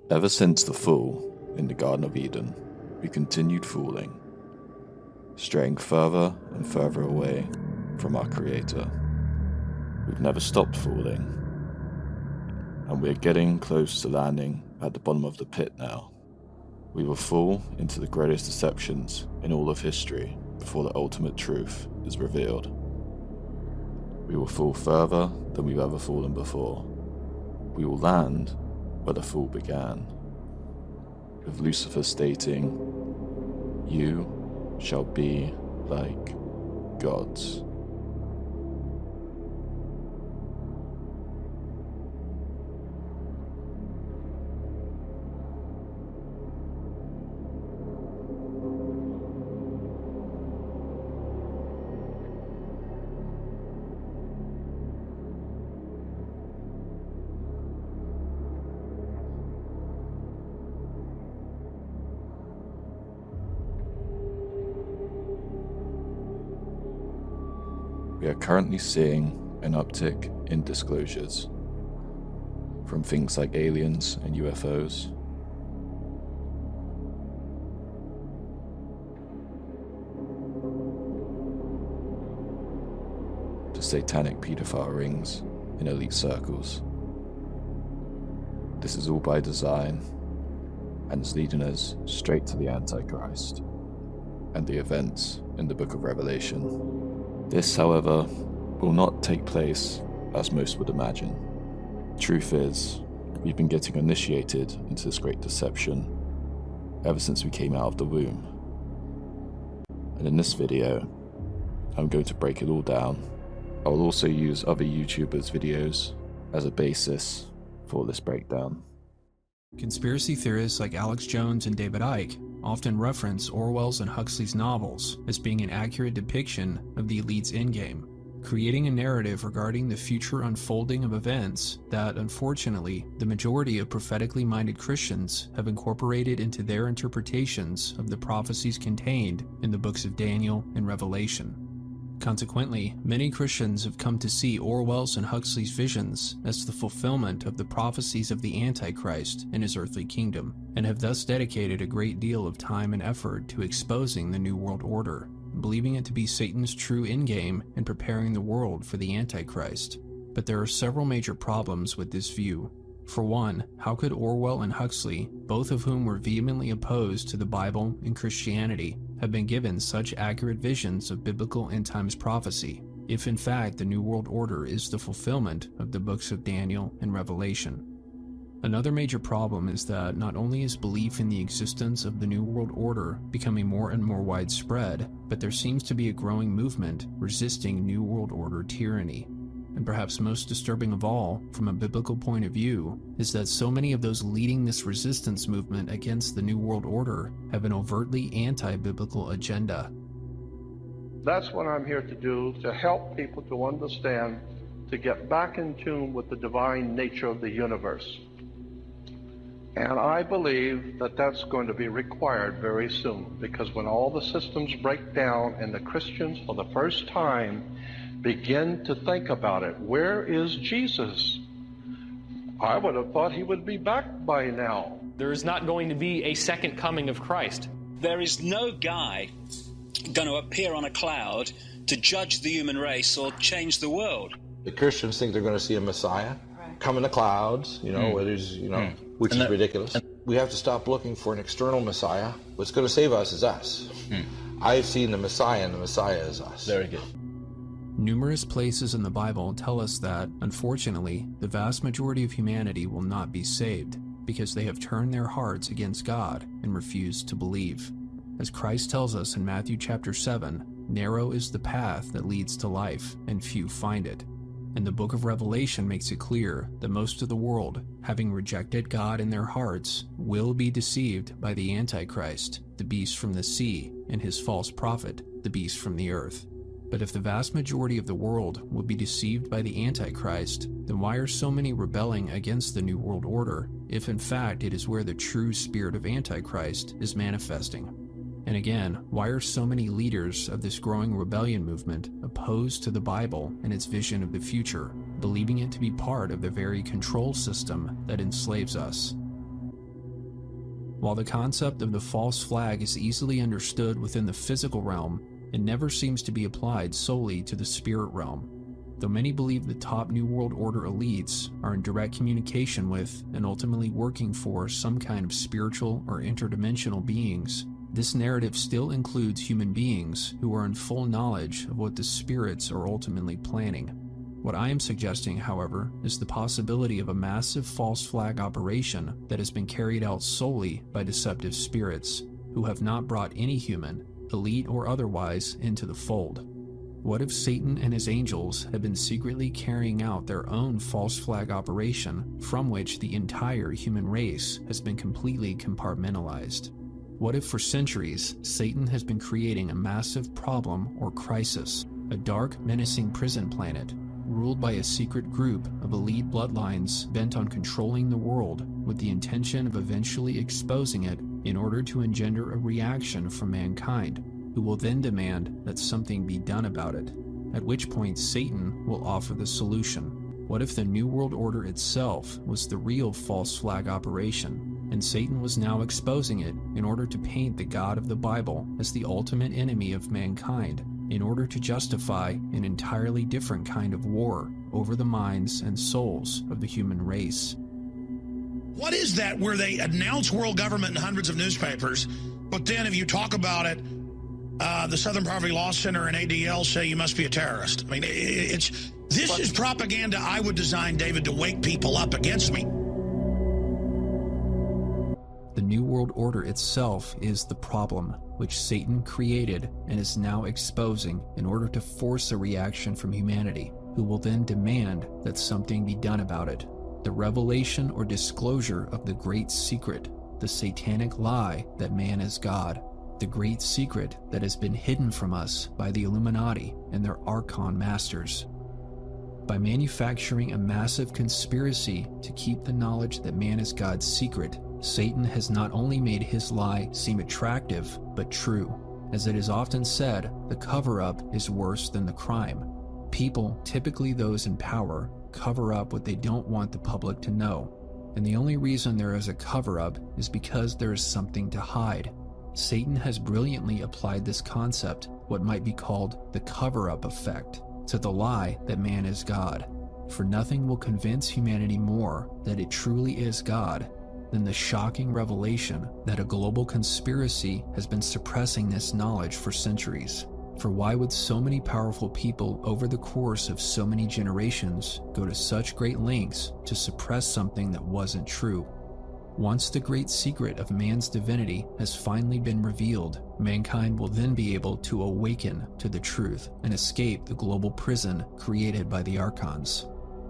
Ever since the fall in the Garden of Eden, we continued falling, straying further and further away from our Creator. We've never stopped falling, and we're getting close to landing at the bottom of the pit now. We will fall into the greatest deceptions in all of history before the ultimate truth is revealed. We will fall further than we've ever fallen before. We will land where the fall began, with Lucifer stating, "You shall be like gods." We are currently seeing an uptick in disclosures from things like aliens and UFOs, to satanic pedophile rings in elite circles. This is all by design and is leading us straight to the Antichrist and the events in the Book of Revelation. This, however, will not take place as most would imagine. Truth is, we've been getting initiated into this great deception ever since we came out of the womb. And in this video, I'm going to break it all down. I will also use other YouTubers' videos as a basis for this breakdown. Conspiracy theorists like Alex Jones and David Icke often reference Orwell's and Huxley's novels as being an accurate depiction of the elite's endgame, creating a narrative regarding the future unfolding of events that, unfortunately, the majority of prophetically minded Christians have incorporated into their interpretations of the prophecies contained in the books of Daniel and Revelation. Consequently, many Christians have come to see Orwell's and Huxley's visions as the fulfillment of the prophecies of the Antichrist and his earthly kingdom, and have thus dedicated a great deal of time and effort to exposing the New World Order, believing it to be Satan's true endgame and preparing the world for the Antichrist. But there are several major problems with this view. For one, how could Orwell and Huxley, both of whom were vehemently opposed to the Bible and Christianity, have been given such accurate visions of biblical end times prophecy, if in fact the New World Order is the fulfillment of the books of Daniel and Revelation? Another major problem is that not only is belief in the existence of the New World Order becoming more and more widespread, but there seems to be a growing movement resisting New World Order tyranny. And perhaps most disturbing of all, from a biblical point of view, is that so many of those leading this resistance movement against the New World Order have an overtly anti-biblical agenda. That's what I'm here to do, to help people to understand, to get back in tune with the divine nature of the universe. And I believe that that's going to be required very soon, because when all the systems break down and the Christians for the first time begin to think about it, where is Jesus? I would have thought he would be back by now. There is not going to be a second coming of Christ. There is no guy going to appear on a cloud to judge the human race or change the world. The Christians think they're going to see a Messiah come in the clouds, which is ridiculous. We have to stop looking for an external Messiah. What's going to save us is us. I've seen the Messiah, and the Messiah is us. Very good. Numerous places in the Bible tell us that, unfortunately, the vast majority of humanity will not be saved because they have turned their hearts against God and refused to believe. As Christ tells us in Matthew chapter 7, narrow is the path that leads to life, and few find it. And the book of Revelation makes it clear that most of the world, having rejected God in their hearts, will be deceived by the Antichrist, the beast from the sea, and his false prophet, the beast from the earth. But if the vast majority of the world will be deceived by the Antichrist, then why are so many rebelling against the New World Order, if in fact it is where the true spirit of Antichrist is manifesting? And again, why are so many leaders of this growing rebellion movement opposed to the Bible and its vision of the future, believing it to be part of the very control system that enslaves us? While the concept of the false flag is easily understood within the physical realm, it never seems to be applied solely to the spirit realm. Though many believe the top New World Order elites are in direct communication with and ultimately working for some kind of spiritual or interdimensional beings, this narrative still includes human beings who are in full knowledge of what the spirits are ultimately planning. What I am suggesting, however, is the possibility of a massive false flag operation that has been carried out solely by deceptive spirits, who have not brought any human, elite or otherwise, into the fold. What if Satan and his angels have been secretly carrying out their own false flag operation from which the entire human race has been completely compartmentalized? What if for centuries Satan has been creating a massive problem or crisis, a dark, menacing prison planet, ruled by a secret group of elite bloodlines bent on controlling the world with the intention of eventually exposing it in order to engender a reaction from mankind, who will then demand that something be done about it, at which point Satan will offer the solution? What if the New World Order itself was the real false flag operation, and Satan was now exposing it in order to paint the God of the Bible as the ultimate enemy of mankind, in order to justify an entirely different kind of war over the minds and souls of the human race? What is that where they announce world government in hundreds of newspapers, but then if you talk about it, the Southern Poverty Law Center and ADL say you must be a terrorist? I mean, this is propaganda I would design, David, to wake people up against me. The New World Order itself is the problem, which Satan created and is now exposing in order to force a reaction from humanity, who will then demand that something be done about it. The revelation or disclosure of the great secret, the satanic lie that man is God, the great secret that has been hidden from us by the Illuminati and their Archon masters. By manufacturing a massive conspiracy to keep the knowledge that man is God's secret, Satan has not only made his lie seem attractive, but true. As it is often said, the cover-up is worse than the crime. People, typically those in power, cover up what they don't want the public to know. And the only reason there is a cover-up is because there is something to hide. Satan has brilliantly applied this concept, what might be called the cover-up effect, to the lie that man is God. For nothing will convince humanity more that it truly is God than the shocking revelation that a global conspiracy has been suppressing this knowledge for centuries. For why would so many powerful people over the course of so many generations go to such great lengths to suppress something that wasn't true? Once the great secret of man's divinity has finally been revealed, mankind will then be able to awaken to the truth and escape the global prison created by the Archons.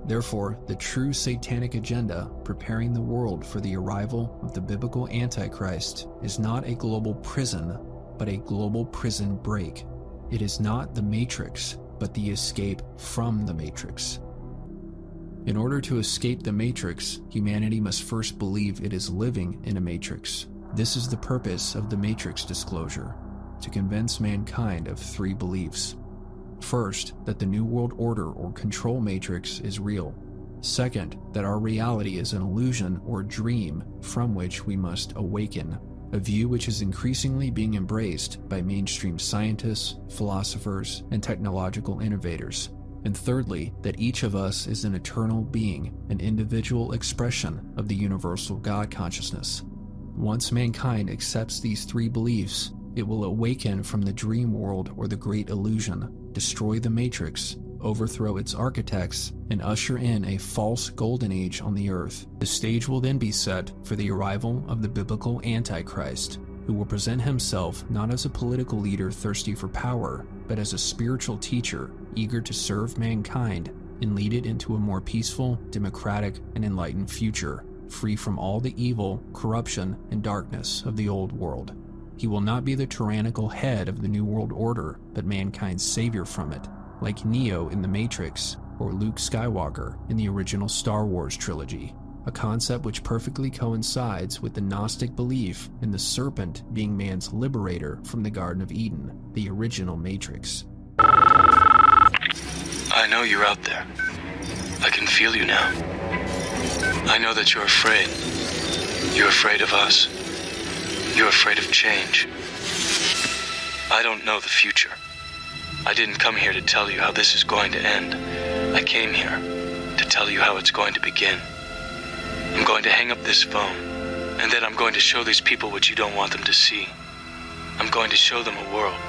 Therefore, the true satanic agenda preparing the world for the arrival of the biblical Antichrist is not a global prison, but a global prison break. It is not the Matrix, but the escape from the Matrix. In order to escape the Matrix, humanity must first believe it is living in a Matrix. This is the purpose of the Matrix disclosure, to convince mankind of three beliefs. First, that the New World Order or control matrix is real. Second, that our reality is an illusion or dream from which we must awaken, a view which is increasingly being embraced by mainstream scientists, philosophers, and technological innovators. And thirdly, that each of us is an eternal being, an individual expression of the universal God consciousness. Once mankind accepts these three beliefs, it will awaken from the dream world or the great illusion, destroy the Matrix, overthrow its architects, and usher in a false golden age on the earth. The stage will then be set for the arrival of the biblical Antichrist, who will present himself not as a political leader thirsty for power, but as a spiritual teacher eager to serve mankind and lead it into a more peaceful, democratic, and enlightened future, free from all the evil, corruption, and darkness of the old world. He will not be the tyrannical head of the New World Order, but mankind's savior from it, like Neo in The Matrix or Luke Skywalker in the original Star Wars trilogy, a concept which perfectly coincides with the Gnostic belief in the serpent being man's liberator from the Garden of Eden, the original Matrix. I know you're out there. I can feel you now. I know that you're afraid. You're afraid of us. You're afraid of change. I don't know the future. I didn't come here to tell you how this is going to end. I came here to tell you how it's going to begin. I'm going to hang up this phone, and then I'm going to show these people what you don't want them to see. I'm going to show them a world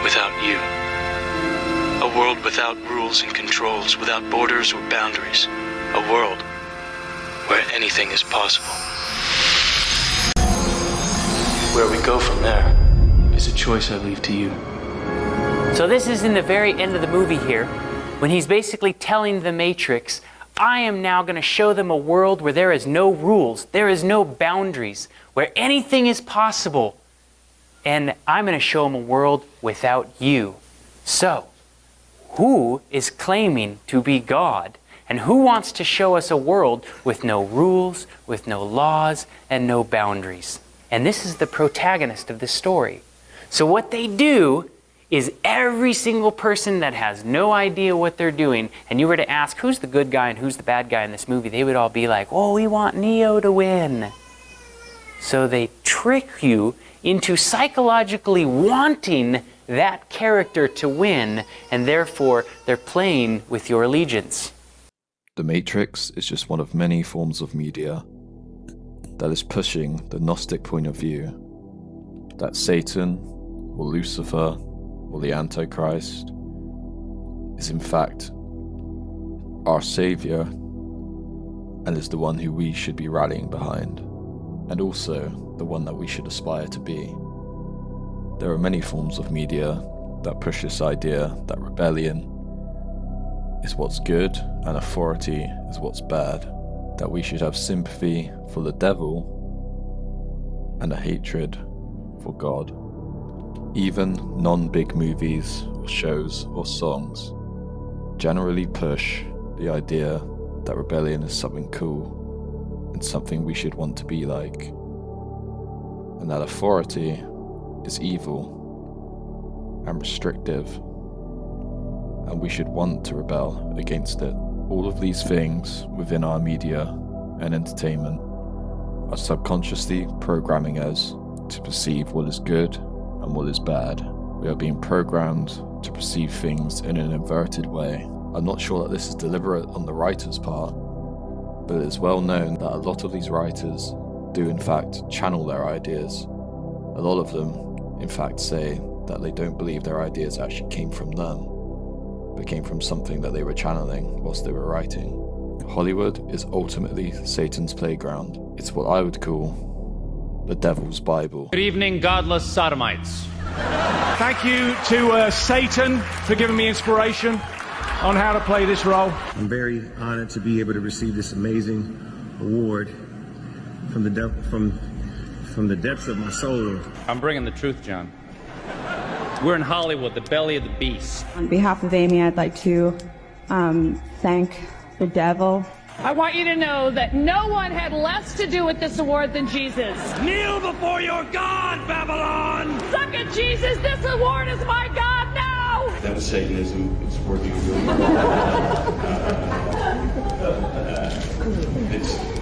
without you. A world without rules and controls, without borders or boundaries. A world where anything is possible. Where we go from there is a choice I leave to you. So this is in the very end of the movie here, when he's basically telling the Matrix, I am now going to show them a world where there is no rules, there is no boundaries, where anything is possible. And I'm going to show them a world without you. So, who is claiming to be God? And who wants to show us a world with no rules, with no laws, and no boundaries? And this is the protagonist of the story. So what they do is every single person that has no idea what they're doing, and you were to ask who's the good guy and who's the bad guy in this movie, they would all be like, oh, we want Neo to win. So they trick you into psychologically wanting that character to win, and therefore they're playing with your allegiance. The Matrix is just one of many forms of media that is pushing the Gnostic point of view that Satan or Lucifer or the Antichrist is in fact our Saviour and is the one who we should be rallying behind, and also the one that we should aspire to be. There are many forms of media that push this idea that rebellion is what's good and authority is what's bad, that we should have sympathy for the devil and a hatred for God. Even non-big movies or shows or songs generally push the idea that rebellion is something cool and something we should want to be like, and that authority is evil and restrictive, and we should want to rebel against it. All of these things within our media and entertainment are subconsciously programming us to perceive what is good and what is bad. We are being programmed to perceive things in an inverted way. I'm not sure that this is deliberate on the writer's part, but it is well known that a lot of these writers do in fact channel their ideas. A lot of them in fact say that they don't believe their ideas actually came from them, but came from something that they were channeling whilst they were writing. Hollywood is ultimately Satan's playground. It's what I would call the devil's Bible. Good evening, godless sodomites. Thank you to Satan for giving me inspiration on how to play this role. I'm very honored to be able to receive this amazing award from the depths of my soul. I'm bringing the truth, John. We're in Hollywood, the belly of the beast. On behalf of Amy, I'd like to thank the devil. I want you to know that no one had less to do with this award than Jesus. Kneel before your God, Babylon! Suck it, Jesus! This award is my God now! That was Satanism. It's working really well.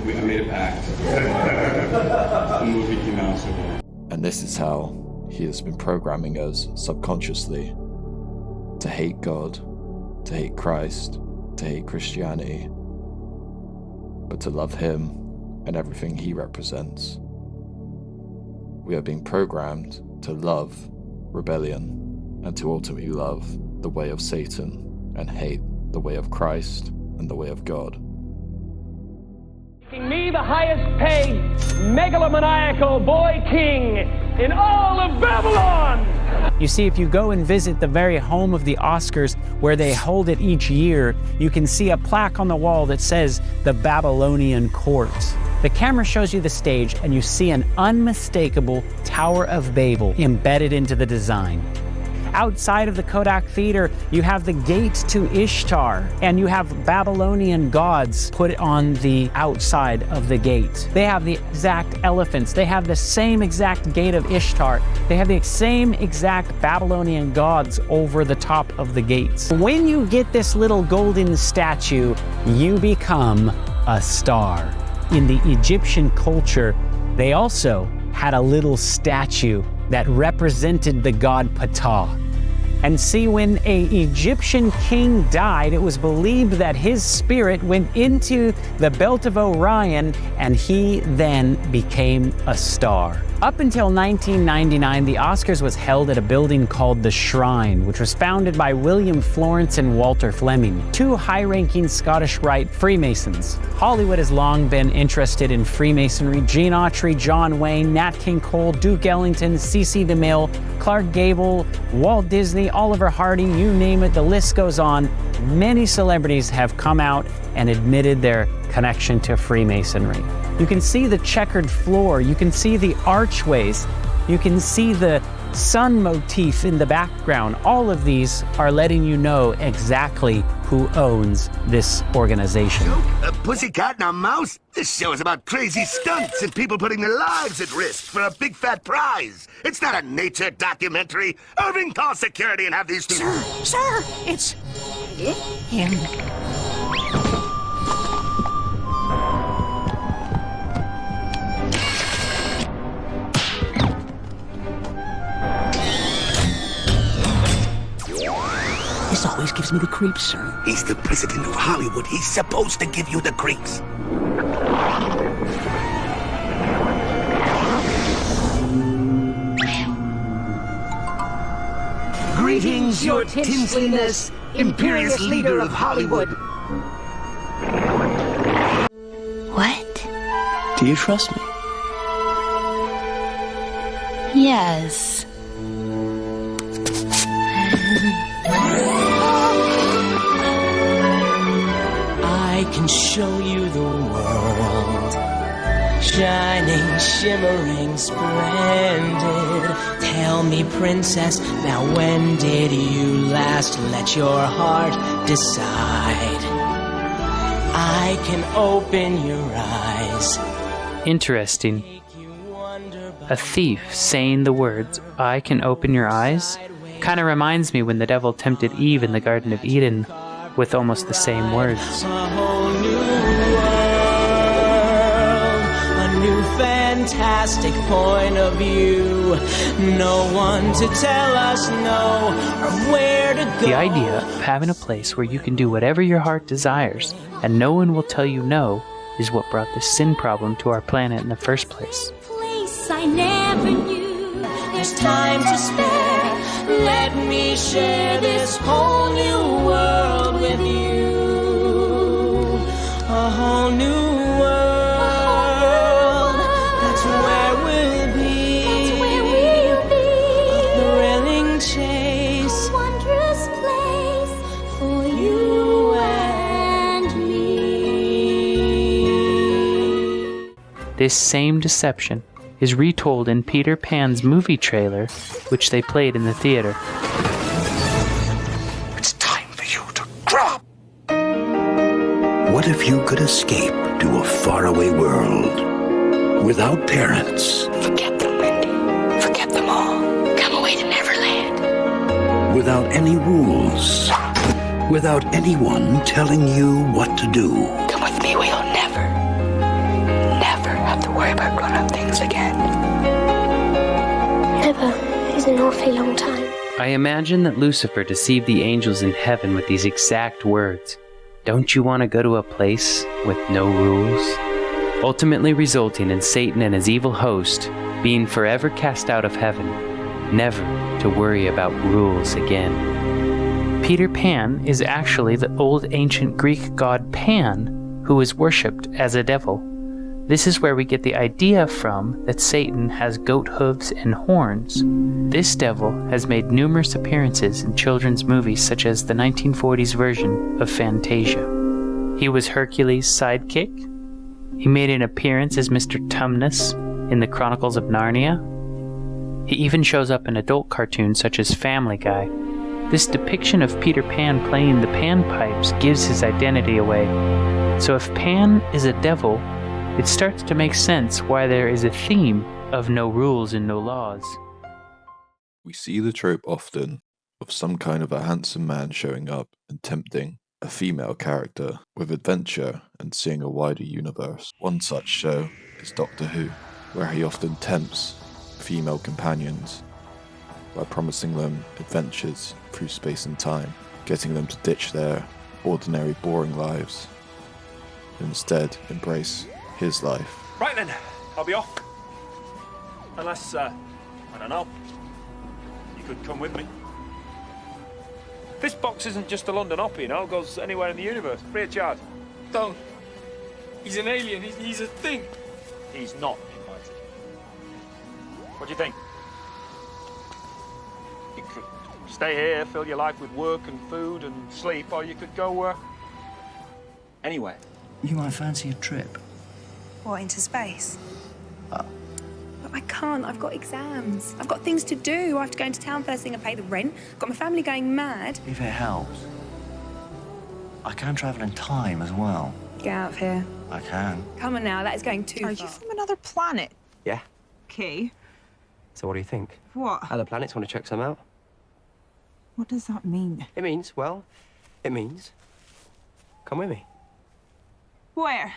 I made a pact. The movie came out so well. And this is how he has been programming us subconsciously to hate God, to hate Christ, to hate Christianity, but to love him and everything he represents. We are being programmed to love rebellion and to ultimately love the way of Satan and hate the way of Christ and the way of God. Making me the highest paid megalomaniacal boy king in all of Babylon! You see, if you go and visit the very home of the Oscars, where they hold it each year, you can see a plaque on the wall that says the Babylonian Court. The camera shows you the stage and you see an unmistakable Tower of Babel embedded into the design. Outside of the Kodak Theater, you have the gate to Ishtar, and you have Babylonian gods put on the outside of the gate. They have the exact elephants. They have the same exact gate of Ishtar. They have the same exact Babylonian gods over the top of the gates. When you get this little golden statue, you become a star. In the Egyptian culture, they also had a little statue that represented the god Ptah. And see, when an Egyptian king died, it was believed that his spirit went into the belt of Orion, and he then became a star. Up until 1999, the Oscars was held at a building called The Shrine, which was founded by William Florence and Walter Fleming, two high-ranking Scottish Rite Freemasons. Hollywood has long been interested in Freemasonry. Gene Autry, John Wayne, Nat King Cole, Duke Ellington, C.C. DeMille, Clark Gable, Walt Disney, Oliver Harding, you name it, the list goes on. Many celebrities have come out and admitted their connection to Freemasonry. You can see the checkered floor, you can see the archways, you can see the sun motif in the background. All of these are letting you know exactly who owns this organization. A pussycat and a mouse? This show is about crazy stunts and people putting their lives at risk for a big fat prize. It's not a nature documentary. Irving, call security and have these... Sir, it's him. This always gives me the creeps, sir. He's the president of Hollywood. He's supposed to give you the creeps. Greetings, your tinseliness, imperious leader of Hollywood. What? Do you trust me? Yes. I can show you the world, shining, shimmering, splendid. Tell me, princess, now when did you last let your heart decide? I can open your eyes. Interesting. A thief saying the words, "I can open your eyes," kind of reminds me when the devil tempted Eve in the Garden of Eden with almost the same words. A whole new world, a new fantastic point of view. No one to tell us no or where to go. The idea of having a place where you can do whatever your heart desires and no one will tell you no is what brought the sin problem to our planet in the first place. Place I never knew. There's time to spare. Let me share this whole new world with you. A whole new world. That's where we'll be. A thrilling chase. A wondrous place for you and me. This same deception is retold in Peter Pan's movie trailer, which they played in the theater. It's time for you to grow. What if you could escape to a faraway world without parents? Forget them, Wendy. Forget them all. Come away to Neverland. Without any rules. Without anyone telling you what to do. Come with me, we'll never have to worry about grown-up things again. Never is an awfully long time. I imagine that Lucifer deceived the angels in heaven with these exact words. Don't you want to go to a place with no rules? Ultimately resulting in Satan and his evil host being forever cast out of heaven, never to worry about rules again. Peter Pan is actually the old ancient Greek god Pan, who was worshipped as a devil. This is where we get the idea from that Satan has goat hooves and horns. This devil has made numerous appearances in children's movies such as the 1940s version of Fantasia. He was Hercules' sidekick. He made an appearance as Mr. Tumnus in the Chronicles of Narnia. He even shows up in adult cartoons such as Family Guy. This depiction of Peter Pan playing the panpipes gives his identity away. So if Pan is a devil, it starts to make sense why there is a theme of no rules and no laws. We see the trope often of some kind of a handsome man showing up and tempting a female character with adventure and seeing a wider universe. One such show is Doctor Who, where he often tempts female companions by promising them adventures through space and time, getting them to ditch their ordinary, boring lives and instead embrace his life. Right then, I'll be off. Unless, I don't know, you could come with me. This box isn't just a London Opry, you know, it goes anywhere in the universe, free of charge. Don't. He's an alien, he's a thing. He's not invited. What do you think? You could stay here, fill your life with work and food and sleep, or you could go, anywhere. You might fancy a trip. What, into space? But I can't. I've got exams. I've got things to do. I have to go into town first thing and pay the rent. I've got my family going mad. If it helps, I can travel in time as well. Get out of here. I can. Come on now, that is going too far. Are you from another planet? Yeah. Okay. So what do you think? What? Other planets, want to check some out? What does that mean? It means, well, it means come with me. Where?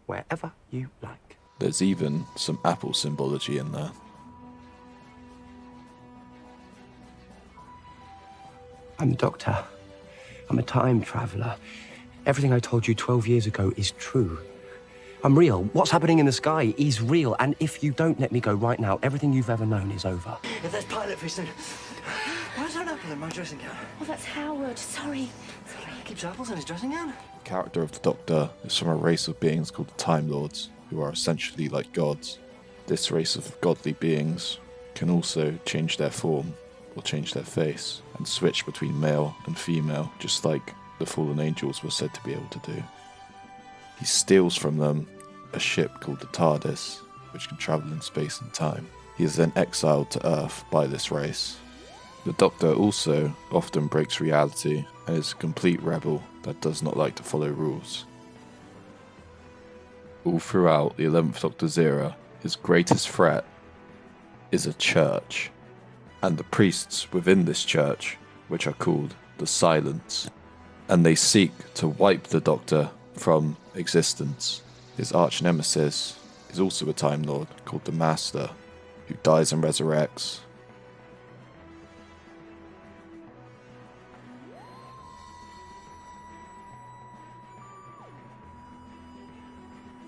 Wherever you like. There's even some apple symbology in there. I'm the Doctor. I'm a time traveler. Everything I told you 12 years ago is true. I'm real. What's happening in the sky is real. And if you don't let me go right now, everything you've ever known is over. If there's pilot fish, then why is there an apple in my dressing gown? Oh, that's Howard. Sorry. He keeps apples in his dressing gown? The character of the Doctor is from a race of beings called the Time Lords, who are essentially like gods. This race of godly beings can also change their form or change their face and switch between male and female, just like the fallen angels were said to be able to do. He steals from them a ship called the TARDIS, which can travel in space and time. He is then exiled to Earth by this race. The Doctor also often breaks reality and is a complete rebel that does not like to follow rules. All throughout the 11th Doctor's era, his greatest threat is a church, and the priests within this church, which are called the Silents, and they seek to wipe the Doctor from existence. His arch nemesis is also a Time Lord called the Master, who dies and resurrects.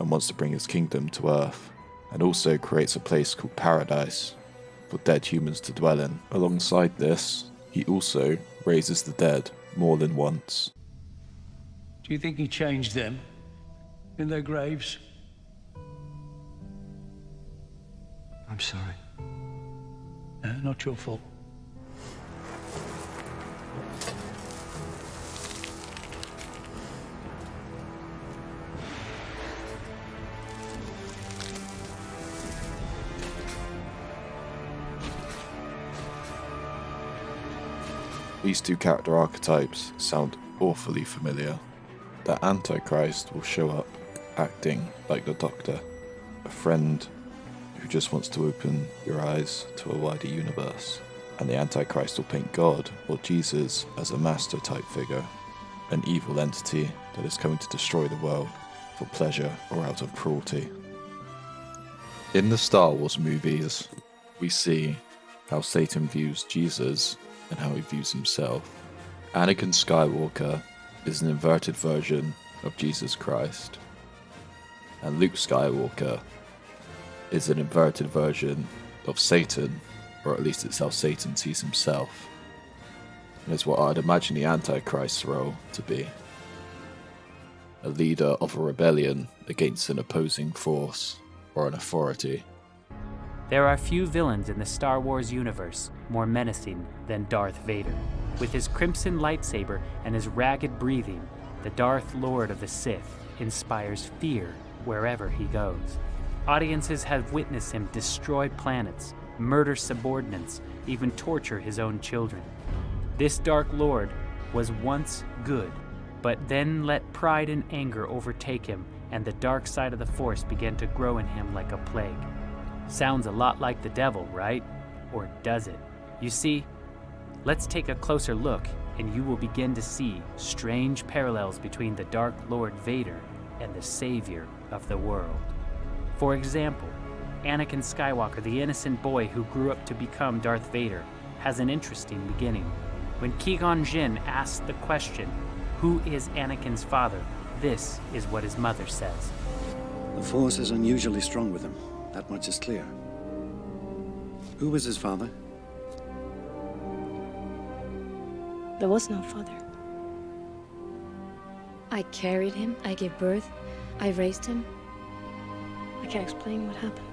And wants to bring his kingdom to Earth, and also creates a place called Paradise for dead humans to dwell in. Alongside this, he also raises the dead more than once. Do you think he changed them in their graves? I'm sorry. Not your fault. These two character archetypes sound awfully familiar. The Antichrist will show up acting like the Doctor, a friend who just wants to open your eyes to a wider universe. And the Antichrist will paint God or Jesus as a master type figure, an evil entity that is coming to destroy the world for pleasure or out of cruelty. In the Star Wars movies, we see how Satan views Jesus and how he views himself. Anakin Skywalker is an inverted version of Jesus Christ, and Luke Skywalker is an inverted version of Satan, or at least it's how Satan sees himself, and it's what I'd imagine the Antichrist's role to be. A leader of a rebellion against an opposing force or an authority. There are few villains in the Star Wars universe more menacing than Darth Vader. With his crimson lightsaber and his ragged breathing, the Darth Lord of the Sith inspires fear wherever he goes. Audiences have witnessed him destroy planets, murder subordinates, even torture his own children. This Dark Lord was once good, but then let pride and anger overtake him, and the dark side of the Force began to grow in him like a plague. Sounds a lot like the devil, right? Or does it? You see, let's take a closer look, and you will begin to see strange parallels between the Dark Lord Vader and the Savior of the world. For example, Anakin Skywalker, the innocent boy who grew up to become Darth Vader, has an interesting beginning. When Qui-Gon Jinn asks the question, "Who is Anakin's father?" this is what his mother says. The Force is unusually strong with him. That much is clear. Who was his father? There was no father. I carried him, I gave birth, I raised him. I can't explain what happened.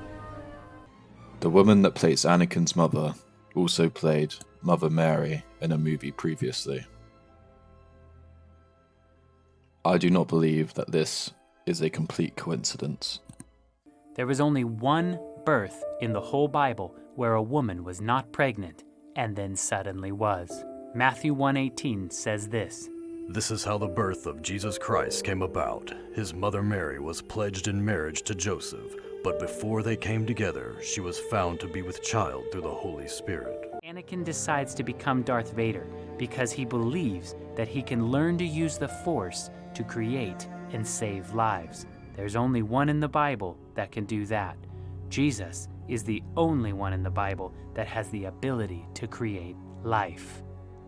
The woman that plays Anakin's mother also played Mother Mary in a movie previously. I do not believe that this is a complete coincidence. There was only one birth in the whole Bible where a woman was not pregnant and then suddenly was. Matthew 1:18 says this. This is how the birth of Jesus Christ came about. His mother Mary was pledged in marriage to Joseph, but before they came together, she was found to be with child through the Holy Spirit. Anakin decides to become Darth Vader because he believes that he can learn to use the Force to create and save lives. There's only one in the Bible that can do that. Jesus is the only one in the Bible that has the ability to create life.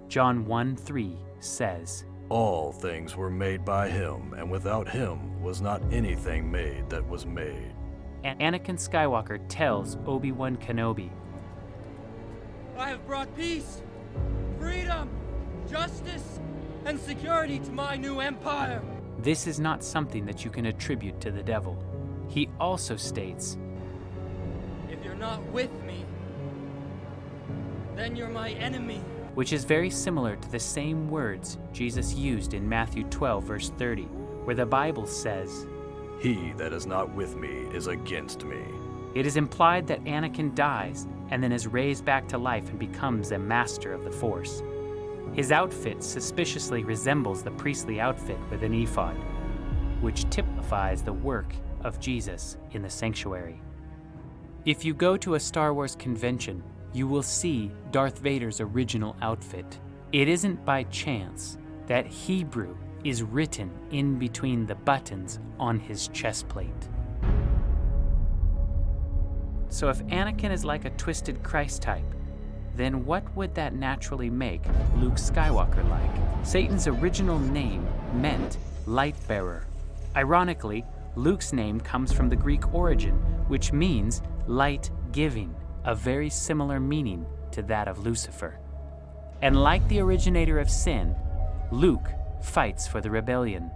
John 1:3 says, All things were made by him, and without him was not anything made that was made. And Anakin Skywalker tells Obi-Wan Kenobi, I have brought peace, freedom, justice, and security to my new empire. This is not something that you can attribute to the devil. He also states, If you're not with me, then you're my enemy. Which is very similar to the same words Jesus used in Matthew 12, verse 30, where the Bible says, He that is not with me is against me. It is implied that Anakin dies and then is raised back to life and becomes a master of the Force. His outfit suspiciously resembles the priestly outfit with an ephod, which typifies the work of Jesus in the sanctuary. If you go to a Star Wars convention, you will see Darth Vader's original outfit. It isn't by chance that Hebrew is written in between the buttons on his chest plate. So if Anakin is like a twisted Christ type, then what would that naturally make Luke Skywalker like? Satan's original name meant light bearer. Ironically, Luke's name comes from the Greek origin, which means light giving, a very similar meaning to that of Lucifer. And like the originator of sin, Luke fights for the rebellion.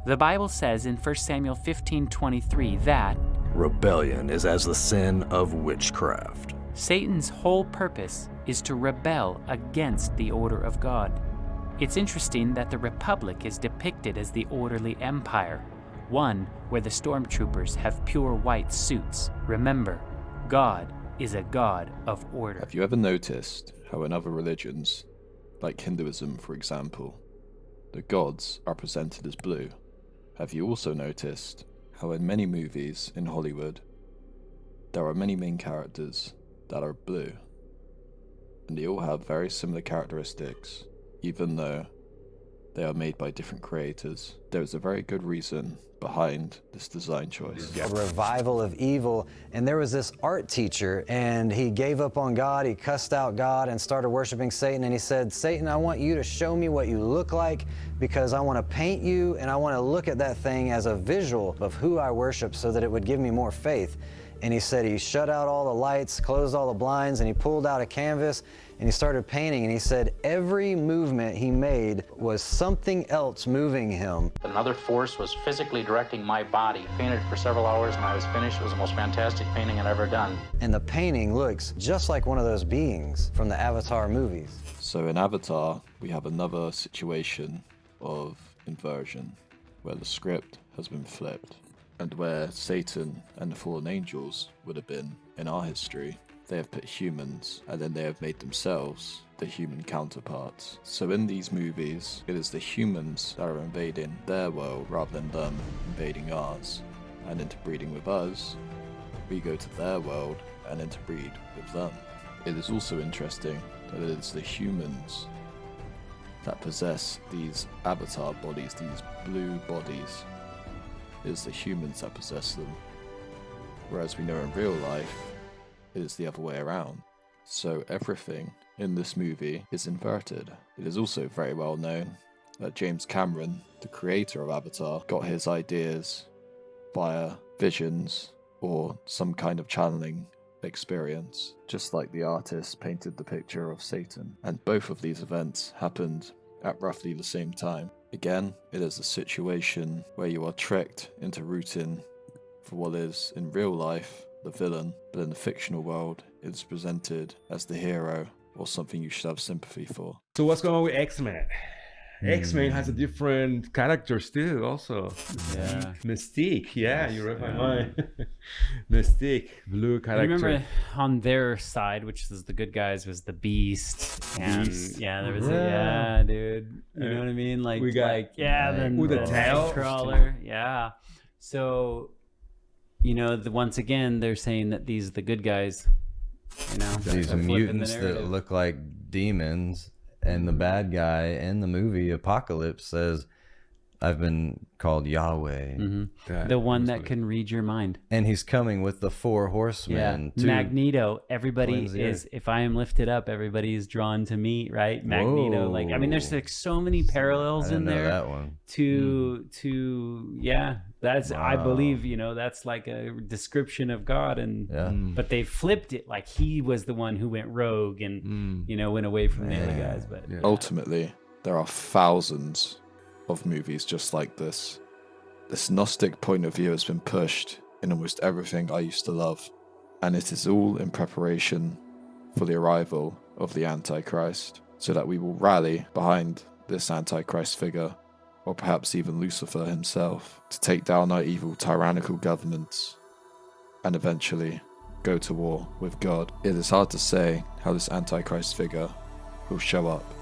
The Bible says in 1 Samuel 15:23 that Rebellion is as the sin of witchcraft. Satan's whole purpose is to rebel against the order of God. It's interesting that the Republic is depicted as the orderly empire, one where the stormtroopers have pure white suits. Remember, God is a God of order. Have you ever noticed how in other religions, like Hinduism for example, the gods are presented as blue? Have you also noticed how in many movies in Hollywood, there are many main characters that are blue, and they all have very similar characteristics, even though they are made by different creators? There is a very good reason behind this design choice. A revival of evil, and there was this art teacher, and he gave up on God, he cussed out God and started worshiping Satan, and he said, Satan, I want you to show me what you look like, because I want to paint you, and I want to look at that thing as a visual of who I worship so that it would give me more faith. And he said he shut out all the lights, closed all the blinds, and he pulled out a canvas, and he started painting, and he said every movement he made was something else moving him. Another force was physically directing my body. Painted for several hours, and I was finished. It was the most fantastic painting I'd ever done. And the painting looks just like one of those beings from the Avatar movies. So in Avatar, we have another situation of inversion, where the script has been flipped, and where Satan and the fallen angels would have been in our history, they have put humans, and then they have made themselves the human counterparts. So in these movies, it is the humans that are invading their world rather than them invading ours. And interbreeding with us, we go to their world and interbreed with them. It is also interesting that it is the humans that possess these avatar bodies, these blue bodies. It is the humans that possess them. whereas we know in real life it is the other way around. So everything in this movie is inverted. It is also very well known that James Cameron, the creator of Avatar, got his ideas via visions or some kind of channeling experience, just like the artist painted the picture of Satan. And both of these events happened at roughly the same time. Again, it is a situation where you are tricked into rooting for what is, in real life, the villain, but in the fictional world, it is presented as the hero or something you should have sympathy for. So what's going on with X-Men? X-Men has a different characters too, also. Yeah. Mystique, yeah, you read my mind. Mystique, blue character. I remember on their side, which is the good guys, was the Beast, and yeah, there was dude. You know what I mean? Like, we got then with the tail crawler, yeah. So, you know, once again, they're saying that these are the good guys. You know, these are mutants that look like demons. And the bad guy in the movie Apocalypse says, I've been called Yahweh. The one that can read your mind. And he's coming with the 4 horsemen. Yeah. Magneto. Everybody is, if I am lifted up, everybody is drawn to me, right? Magneto. Like, I mean, there's like so many parallels in there. That one. That's, I believe, you know, that's like a description of God. And but they flipped it, like he was the one who went rogue and you know, went away from the other guys. But ultimately, there are thousands of movies just like this. This Gnostic point of view has been pushed in almost everything I used to love, and it is all in preparation for the arrival of the Antichrist, so that we will rally behind this Antichrist figure, or perhaps even Lucifer himself, to take down our evil tyrannical governments and eventually go to war with God. It is hard to say how this Antichrist figure will show up,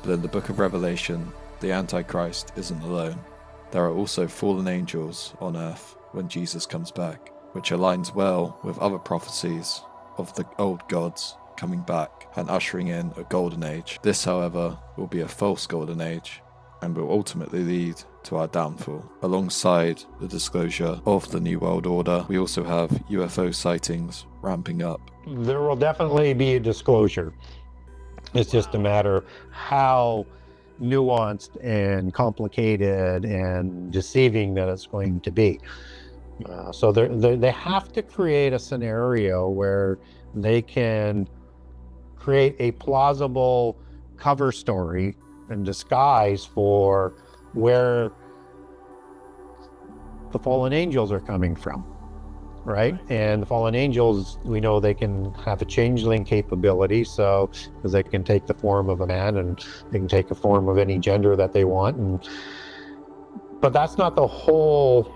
but in the book of Revelation, the Antichrist isn't alone. There are also fallen angels on earth when Jesus comes back, which aligns well with other prophecies of the old gods coming back and ushering in a golden age. This, however, will be a false golden age and will ultimately lead to our downfall. Alongside the disclosure of the New World Order, we also have UFO sightings ramping up. There will definitely be a disclosure. It's just a matter how nuanced and complicated and deceiving that it's going to be. So they have to create a scenario where they can create a plausible cover story and disguise for where the fallen angels are coming from, right? And the fallen angels, we know they can have a changeling capability, so because they can take the form of a man and they can take a form of any gender that they want. But that's not the whole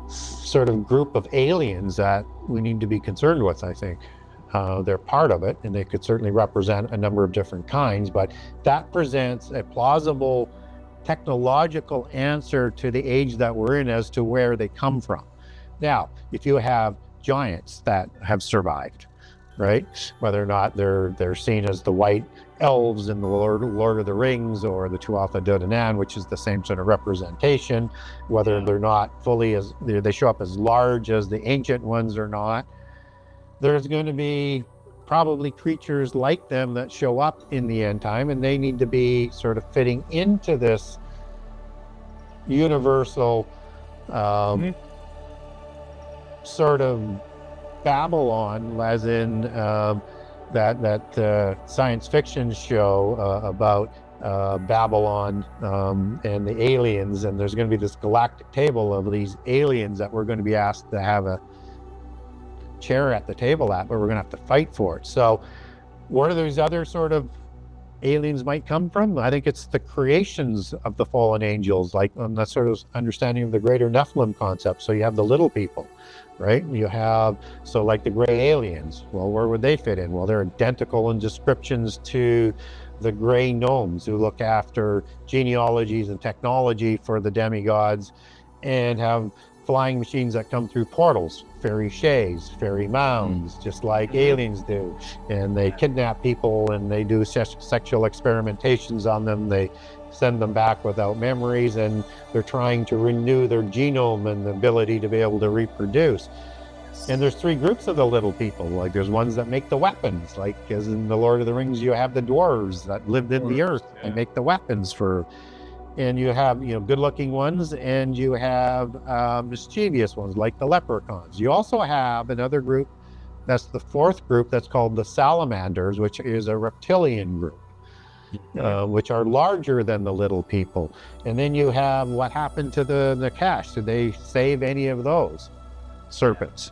sort of group of aliens that we need to be concerned with, I think. They're part of it, and they could certainly represent a number of different kinds, but that presents a plausible technological answer to the age that we're in as to where they come from. Now, if you have giants that have survived, right, whether or not they're seen as the white elves in the Lord of the Rings or the Tuatha De Danann, which is the same sort of representation, whether they're not fully as, they show up as large as the ancient ones or not, there's going to be probably creatures like them that show up in the end time, and they need to be sort of fitting into this universal sort of Babylon, as in that science fiction show about Babylon and the aliens, and there's going to be this galactic table of these aliens that we're going to be asked to have a chair at the table at, but we're going to have to fight for it. So where do these other sort of aliens might come from? I think it's the creations of the fallen angels, like on that sort of understanding of the greater Nephilim concept. So you have the little people, right? You have, so like the gray aliens, well, where would they fit in? Well, they're identical in descriptions to the gray gnomes who look after genealogies and technology for the demigods and have flying machines that come through portals, fairy shays, fairy mounds, just like aliens do. And they kidnap people and they do sexual experimentations on them. They send them back without memories, and they're trying to renew their genome and the ability to be able to reproduce. And there's three groups of the little people. Like there's ones that make the weapons, like as in the Lord of the Rings, you have the dwarves that lived in the earth and make the weapons for. And you have, good-looking ones, and you have mischievous ones like the leprechauns. You also have another group, that's the fourth group, that's called the salamanders, which is a reptilian group, which are larger than the little people. And then you have what happened to the Nakash. Did they save any of those serpents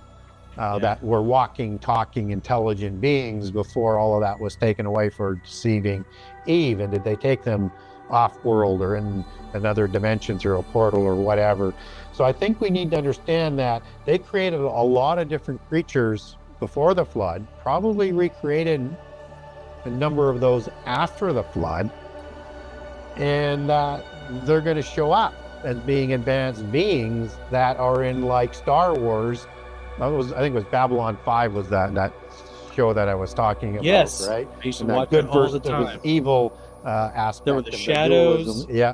that were walking, talking, intelligent beings before all of that was taken away for deceiving Eve? And did they take them off-world or in another dimension through a portal or whatever? So I think we need to understand that they created a lot of different creatures before the flood, probably recreated a number of those after the flood, and they're going to show up as being advanced beings that are in like Star Wars. I think it was Babylon 5 was that show that I was talking about, yes, right? I used to And that watch good it all versus the time. evil aspect. There were the of shadows, dualism. Yeah,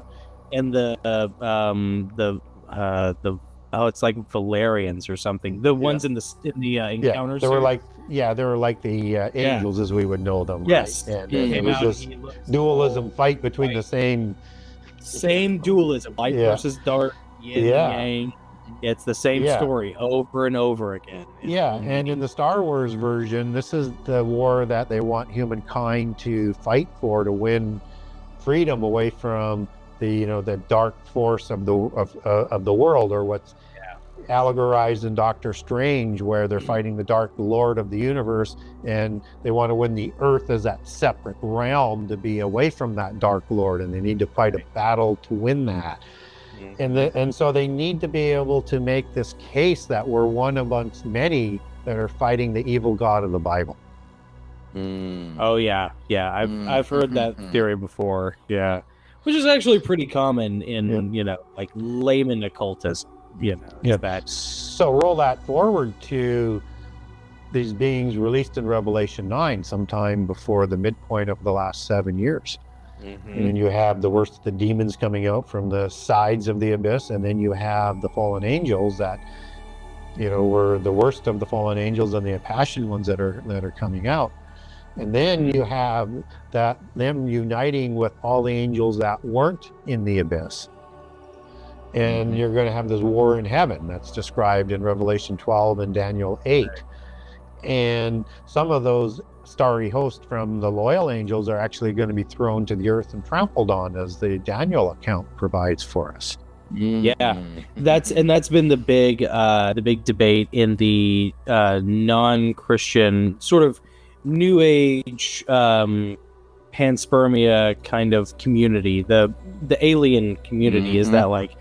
and the it's like Valerians or something. The ones in the encounters. They were like the angels as we would know them. Yes, right? And it was this dualism fight between the same dualism, light versus dark, yin and yang. It's the same story over and over again. Yeah, and in the Star Wars version, this is the war that they want humankind to fight for, to win freedom away from the dark force of the world, or what's allegorized in Doctor Strange, where they're fighting the Dark Lord of the universe, and they want to win the Earth as that separate realm to be away from that Dark Lord, and they need to fight a battle to win that. And so they need to be able to make this case that we're one amongst many that are fighting the evil God of the Bible. Oh yeah, I've heard that theory before. Yeah, which is actually pretty common in like layman occultists. That. So roll that forward to these beings released in Revelation 9, sometime before the midpoint of the last 7 years. And you have the worst of the demons coming out from the sides of the abyss, and then you have the fallen angels that were the worst of the fallen angels and the impassioned ones that are coming out. And then you have them uniting with all the angels that weren't in the abyss. And you're going to have this war in heaven that's described in Revelation 12 and Daniel 8. And some of those starry hosts from the loyal angels are actually going to be thrown to the earth and trampled on, as the Daniel account provides for us. Yeah, that's been the big debate in the non-Christian sort of New Age panspermia kind of community. The alien community is that like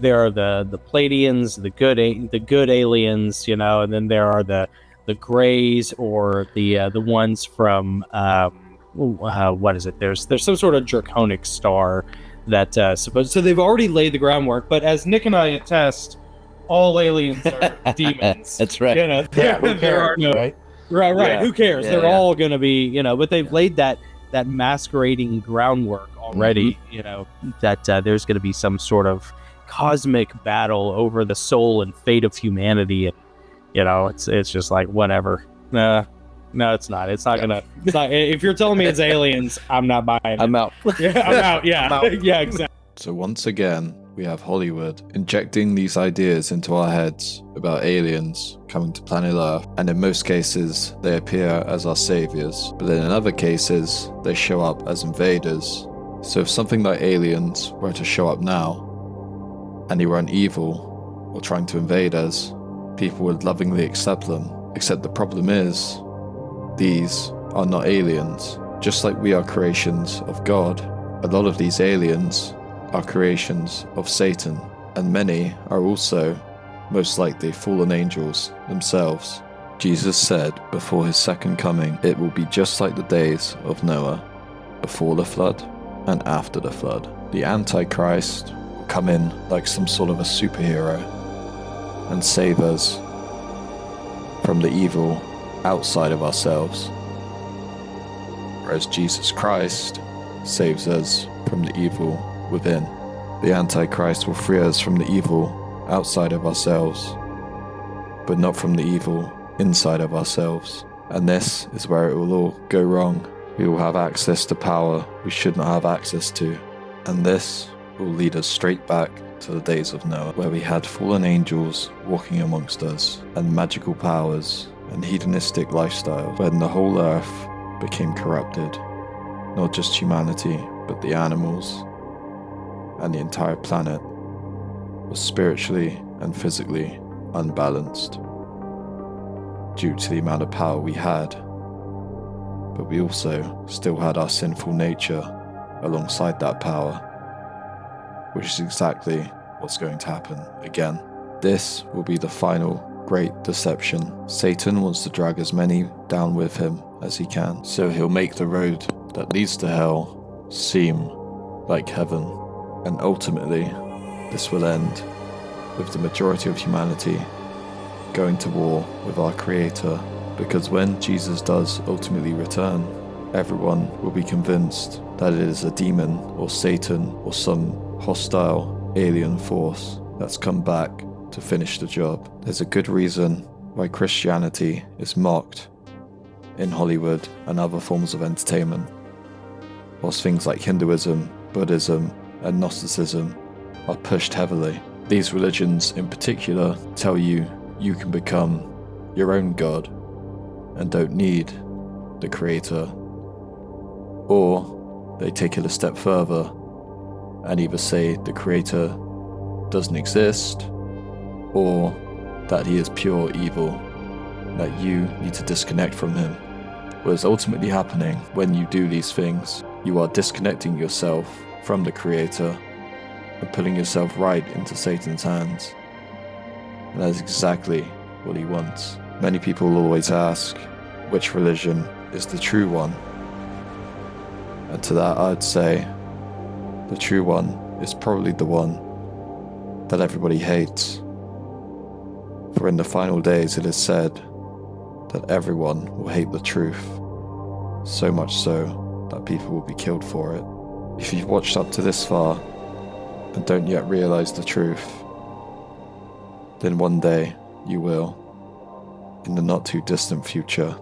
there are the Pleiadians, the good aliens, and then there are the Greys, or the ones from what is it? There's some sort of draconic star that so they've already laid the groundwork. But as Nick and I attest, all aliens are demons. That's right. There are no right. Yeah. Who cares? They're all going to be but they've laid that masquerading groundwork already. That there's going to be some sort of cosmic battle over the soul and fate of humanity. And, it's just like whatever. No, it's not. It's not gonna. It's not. If you're telling me it's aliens, I'm not buying it. I'm out. Yeah, I'm out. Yeah, I'm out. Yeah, exactly. So once again, we have Hollywood injecting these ideas into our heads about aliens coming to planet Earth, and in most cases, they appear as our saviors, but then in other cases, they show up as invaders. So if something like aliens were to show up now, and they weren't evil or trying to invade us, people would lovingly accept them. Except the problem is, these are not aliens. Just like we are creations of God, a lot of these aliens are creations of Satan, and many are also, most likely, fallen angels themselves. Jesus said before his second coming, it will be just like the days of Noah, before the flood and after the flood. The Antichrist will come in like some sort of a superhero, and save us from the evil outside of ourselves, whereas Jesus Christ saves us from the evil within. The Antichrist will free us from the evil outside of ourselves, but not from the evil inside of ourselves. And this is where it will all go wrong. We will have access to power we should not have access to, and this will lead us straight back to the days of Noah, where we had fallen angels walking amongst us, and magical powers and hedonistic lifestyle, when the whole earth became corrupted. Not just humanity, but the animals and the entire planet was spiritually and physically unbalanced due to the amount of power we had. But we also still had our sinful nature alongside that power, which is exactly what's going to happen again. This will be the final great deception. Satan wants to drag as many down with him as he can, so he'll make the road that leads to hell seem like heaven. And ultimately, this will end with the majority of humanity going to war with our Creator, because when Jesus does ultimately return, everyone will be convinced that it is a demon or Satan or some hostile alien force that's come back to finish the job. There's a good reason why Christianity is mocked in Hollywood and other forms of entertainment, whilst things like Hinduism, Buddhism, and Gnosticism are pushed heavily. These religions in particular tell you you can become your own god and don't need the Creator. Or they take it a step further and either say the Creator doesn't exist, or that he is pure evil, that you need to disconnect from him. What is ultimately happening when you do these things, you are disconnecting yourself from the Creator and putting yourself right into Satan's hands. And that is exactly what he wants. Many people will always ask, which religion is the true one? And to that I'd say, the true one is probably the one that everybody hates. For in the final days it is said that everyone will hate the truth, so much so that people will be killed for it. If you've watched up to this far and don't yet realize the truth, then one day you will, in the not too distant future.